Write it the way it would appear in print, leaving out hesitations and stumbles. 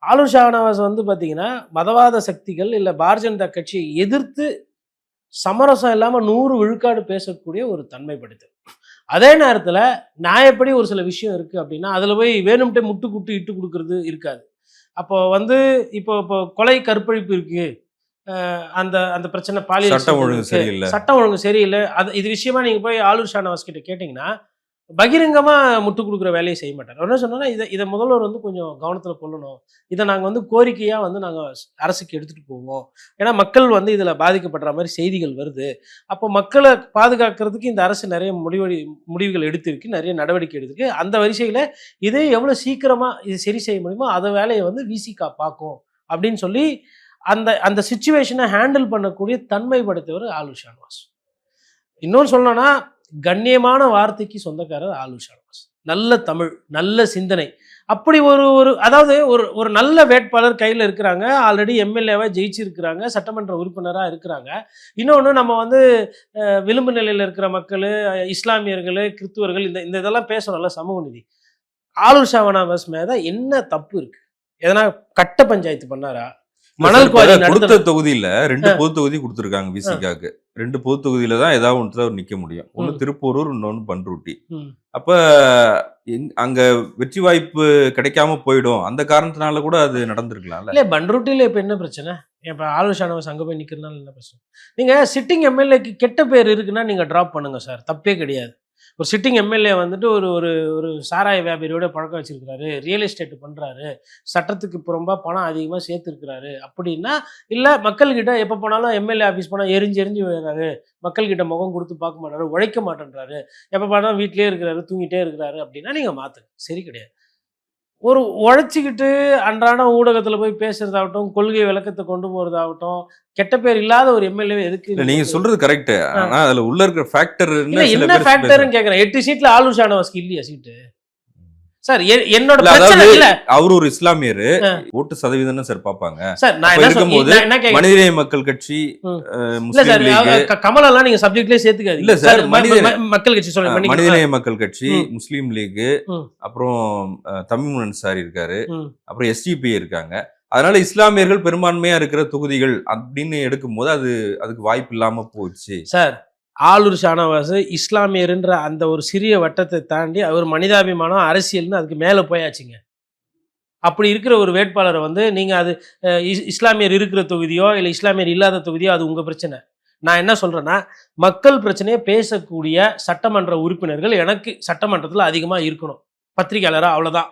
ஆளுர் ஷானவாஸ் வந்து பார்த்தீங்கன்னா, மதவாத சக்திகள் இல்ல பாரதிய ஜனதா கட்சியை எதிர்த்து சமரசம் இல்லாம 100 விழுக்காடு பேசக்கூடிய ஒரு தன்மை படைத்தவர். அதே நேரத்தில நியாயப்படி ஒரு சில விஷயம் இருக்கு அப்படின்னா, அதில போய் வேணும்ட்டே முட்டுக்குட்டு இட்டு குடுக்குறது இருக்காது. அப்போ வந்து இப்போ கொலை கற்பழிப்பு இருக்கு. அந்த அந்த பிரச்சனை பாலியல் சட்டம் சீண்டல் ஒழுங்கு இருக்கு. சரியில்ல. சட்டம் ஒழுங்கு சரியில்ல. இது விஷயமா நீங்க போய் ஆளுர் ஷானவாஸ் கிட்ட கேட்டீங்கன்னா, பகிரங்கமா முட்டுக் குடுக்குற வேலைய செய்ய மாட்டாரு. அவர் என்ன சொன்னார்னா, இத முதல்வர் வந்து கொஞ்சம் கவனத்துல கொள்ளணும். இத நாங்க வந்து கோரிக்கையா வந்து நாங்க அரசுக்கு எடுத்துட்டு போவோம். ஏன்னா மக்கள் வந்து இதுல பாதிக்கப்படுற மாரி செய்திகள் வருது. அப்போ மக்கள பாதுகாக்கிறதுக்கு இந்த அரசு நெறைய முடிவுகள் எடுத்திருக்கு. நெறைய நடவடிக்கை எடுத்திருக்கு. அந்த வரிசையில இதை எவ்வளவு சீக்கிரமா இது சரி செய்ய முடியுமோ, அத வேலைய வந்து விசிக பார்க்கும் அப்படின்னு சொல்லி, அந்த அந்த சிச்சுவேஷன ஹேண்டில் பண்ணக்கூடிய தன்மை படைத்தவர் ஆளுர் ஷானவாஸ். இன்னொன்னு சொல்லணும்னா, கண்ணியமான வார்த்தைக்கு சொந்தக்காரர் ஆளுர் ஷானவாஸ். நல்ல தமிழ், நல்ல சிந்தனை. அப்படி ஒரு ஒரு அதாவது ஒரு ஒரு நல்ல வேட்பாளர் கையில இருக்கிறாங்க. ஆல்ரெடி எம்எல்ஏவா ஜெயிச்சிருக்கிறாங்க. சட்டமன்ற உறுப்பினரா இருக்கிறாங்க. இன்னொன்னு நம்ம வந்து விளிம்பு நிலையில இருக்கிற மக்களு, இஸ்லாமியர்களு, கிறிஸ்துவர்கள் இந்த இந்த இதெல்லாம் பேசுறோம்ல சமூக நீதி. ஆளுர் ஷானவாஸ் மேல என்ன தப்பு இருக்கு? எதனா கட்ட பஞ்சாயத்து பண்ணாரா? மணல் குவாரி கொடுத்த தொகுதியில 2 பொது தொகுதி கொடுத்திருக்காங்க விசிகாக்கு. 2 பொது தொகுதியில தான் ஏதாவது ஒன்றுல அவர் நிக்க முடியும். ஒன்னு திருப்பூரூர், இன்னொன்னு பண்ருட்டி. அப்ப அங்க வெற்றி வாய்ப்பு கிடைக்காம போயிடும். அந்த காரணத்தினால கூட அது நடந்திருக்கலாம்ல. இல்ல பண்ருட்டில இப்ப என்ன பிரச்சனை? இப்ப ஆளுர் ஷானவாஸ் அங்க போய் நிக்கிறதுனால என்ன பிரச்சனை? நீங்க சிட்டிங் எம்எல்ஏக்கு கெட்ட பேர் இருக்குன்னா நீங்க டிராப் பண்ணுங்க சார். தப்பே கிடையாது. ஒரு சிட்டிங் எம்எல்ஏ வந்துட்டு ஒரு ஒரு ஒரு சாராய வியாபாரியோட பழக்கம் வச்சிருக்கிறாரு, ரியல் எஸ்டேட் பண்றாரு, சட்டத்துக்கு புறம்பா பணம் அதிகமா சேர்த்திருக்கிறாரு அப்படின்னா, இல்ல மக்கள்கிட்ட எப்ப போனாலும் எம்எல்ஏ ஆஃபீஸ் போனா எரிஞ்சு எரிஞ்சு விழுறாரு, மக்கள்கிட்ட முகம் கொடுத்து பார்க்க மாட்டாரு, உழைக்க மாட்டேன்றாரு, எப்ப போனாலும் வீட்டிலேயே இருக்கிறாரு, தூங்கிட்டே இருக்கிறாரு அப்படின்னா நீங்க மாத்துங்க. சரி கிடையாது. ஒரு உழைச்சிக்கிட்டு அன்றாட ஊடகத்துல போய் பேசுறதாகட்டும், கொள்கை விளக்கத்தை கொண்டு போறதாகட்டும், கெட்ட பேர் இல்லாத ஒரு எம்எல்ஏ எதுக்கு? நீங்க சொல்றது கரெக்ட். ஆனா அதுல உள்ள இருக்கிற ஃபேக்டர் என்ன ஃபேக்டர்னு கேக்குறேன். 8 சீட்ல ஆளுர் ஷானவாஸ்க்கு இல்லையா சீட்டு? சார் என்னோட பிரச்சனை இல்ல. அவர் ஒரு இஸ்லாமியர், ஓட்டு சதவீதம் சார் பாப்பாங்க. சார் நான் என்ன கேக்குறேன், மனிதநேய மக்கள் கட்சி, முஸ்லிம் லீக், கமல் எல்லாம் நீங்க சப்ஜெக்ட்லயே சேர்த்துக்காதீங்க. இல்ல சார், மக்கள் கட்சி சொல்லுங்க. மனிதநேய மக்கள் கட்சி, முஸ்லிம் லீக், அப்புறம் தமிழ் அன்சாரி இருக்காரு, அப்புறம் எஸ்டிபி இருக்காங்க. அதனால இஸ்லாமியர்கள் பெரும்பான்மையா இருக்கிற தொகுதிகள் அப்படின்னு எடுக்கும் போது அதுக்கு வாய்ப்பு இல்லாம போயிடுச்சு சார். ஆளுர் ஷானவாஸ் இஸ்லாமியர்ன்ற அந்த ஒரு சிறிய வட்டத்தை தாண்டி அவர் மனிதாபிமானம், அரசியல்னு அதுக்கு மேலே போயாச்சுங்க. அப்படி இருக்கிற ஒரு வேட்பாளரை வந்து நீங்கள் அது இஸ்லாமியர் இருக்கிற தொகுதியோ இல்லை இஸ்லாமியர் இல்லாத தொகுதியோ அது உங்கள் பிரச்சனை. நான் என்ன சொல்கிறேன்னா, மக்கள் பிரச்சனையை பேசக்கூடிய சட்டமன்ற உறுப்பினர்கள் எனக்கு சட்டமன்றத்தில் அதிகமாக இருக்கணும், பத்திரிகையாளராக. அவ்வளோதான்.